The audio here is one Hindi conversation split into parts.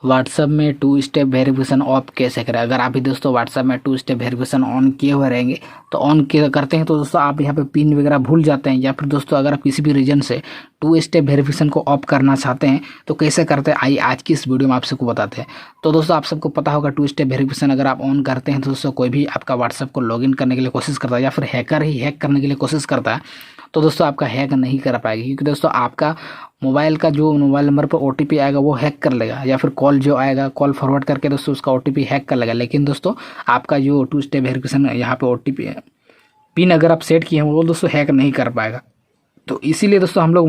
व्हाट्सएप में टू स्टेप वेरिफिकेशन ऑफ कैसे करें। अगर आप भी दोस्तों व्हाट्सएप में टू स्टेप वेरिफिकेशन ऑन किए हुए रहेंगे तो ऑन किए करते हैं तो दोस्तों आप यहाँ पे पिन वगैरह भूल जाते हैं, या फिर दोस्तों अगर आप किसी भी रीजन से टू स्टेप वेरिफिकेशन को ऑफ करना चाहते हैं तो कैसे करते हैं, आइए आज की इस वीडियो में आप सबको बताते हैं। तो दोस्तों आप सबको पता होगा टू स्टेप वेरिफिकेशन अगर आप ऑन करते हैं तो दोस्तों कोई भी आपका व्हाट्सएप को लॉगिन करने के लिए कोशिश करता है या फिर हैकर ही हैक करने के लिए कोशिश करता है तो दोस्तों आपका हैक नहीं कर पाएगी, क्योंकि दोस्तों आपका मोबाइल का जो मोबाइल नंबर पर ओटीपी आएगा वो हैक कर लेगा, या फिर कॉल जो आएगा कॉल फॉरवर्ड करके दोस्तों उसका ओटीपी हैक कर लेगा। लेकिन दोस्तों आपका जो टू स्टेप वेरिफिकेशन यहाँ पे ओटीपी पिन अगर आप सेट किए हैं वो दोस्तों हैक नहीं कर पाएगा। तो इसीलिए दोस्तों हम लोग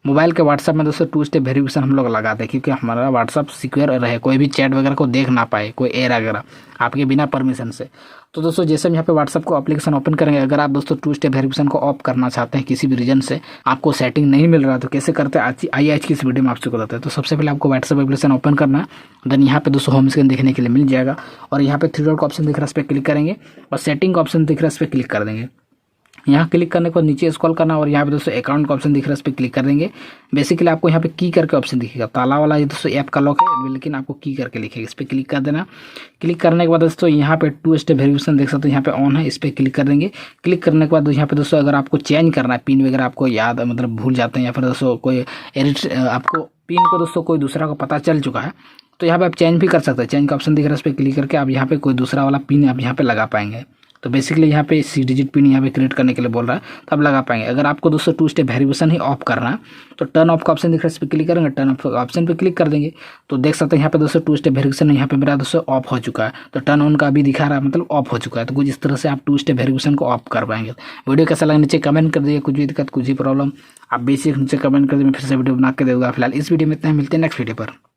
मोबाइल के व्हाट्सएप में दोस्तों टू स्टेप वेरिफिकेशन हम लोग लगाते हैं, क्योंकि हमारा व्हाट्सएप सिक्योर रहे, कोई भी चैट वगैरह को देख ना पाए, कोई एयर वगैरह आपके बिना परमिशन से। तो दोस्तों जैसे हम यहाँ पे व्हाट्सएप को एप्लीकेशन ओपन करेंगे, अगर आप दोस्तों टू स्टेप वेरिफिकेशन को ऑफ करना चाहते हैं किसी भी रीजन से आपको सेटिंग नहीं मिल रहा तो कैसे करते हैं आइए आज की इस वीडियो में आपसे बताते हैं। तो सबसे पहले आपको व्हाट्सएप एप्लीकेशन ओपन करना है, देन यहाँ पे दोस्तों होम स्क्रीन देखने के लिए मिल जाएगा और यहाँ पे थ्री डॉट का ऑप्शन दिख रहा है, इस पर क्लिक करेंगे और सेटिंग का ऑप्शन दिख रहा है, इस पर क्लिक कर देंगे। यहाँ क्लिक करने के बाद नीचे स्क्रॉल करना और यहाँ पे दोस्तों अकाउंट का ऑप्शन दिख रहा है, इस पर क्लिक कर देंगे। बेसिकली आपको यहाँ पे की करके ऑप्शन दिखेगा, ताला वाला ये दोस्तों ऐप का लॉक है लेकिन आपको की करके लिखेगा, इस पर क्लिक कर देना। क्लिक करने के बाद दोस्तों यहाँ पे टू स्टेप वेरिफिकेशन देख सकते हो यहाँ पे ऑन है, इस पर क्लिक कर देंगे। क्लिक करने के बाद यहाँ पे दोस्तों अगर आपको चेंज करना है पिन वगैरह आपको याद मतलब भूल जाते हैं या फिर दोस्तों कोई आपको पिन को दोस्तों कोई दूसरा को पता चल चुका है तो यहाँ पे आप चेंज भी कर सकते हैं। चेंज का ऑप्शन दिख रहा है, इस पर क्लिक करके आप यहाँ पे कोई दूसरा वाला पिन आप यहाँ पे लगा पाएंगे। तो बेसिकली यहाँ पे 6 डिजिट पिन यहाँ पे क्रिएट करने के लिए बोल रहा है तो आप लगा पाएंगे। अगर आपको दोस्तों टू स्टेप वेरिफिकेशन ही ऑफ करना है तो टर्न ऑफ का ऑप्शन दिख रहा है, इस पर क्लिक करेंगे, टर्न ऑफ ऑप्शन पे क्लिक कर देंगे तो देख सकते हैं यहाँ पे दोस्तों टू स्टेप वेरिफिकेशन यहाँ पे मेरा दोस्तों ऑफ हो चुका है। तो टर्न ऑन का अभी दिखा रहा है मतलब ऑफ हो चुका है। तो कुछ इस तरह से आप टू स्टेप वेरिफिकेशन को ऑफ कर पाएंगे। वीडियो कैसा लगा नीचे कमेंट कर दीजिए, कुछ भी दिक्कत कुछ ही प्रॉब्लम आप बेसिक नीचे कमेंट कर दीजिए, मैं फिर से वीडियो बना के दूंगा। फिलहाल इस वीडियो में इतना, मिलते हैं नेक्स्ट वीडियो पर।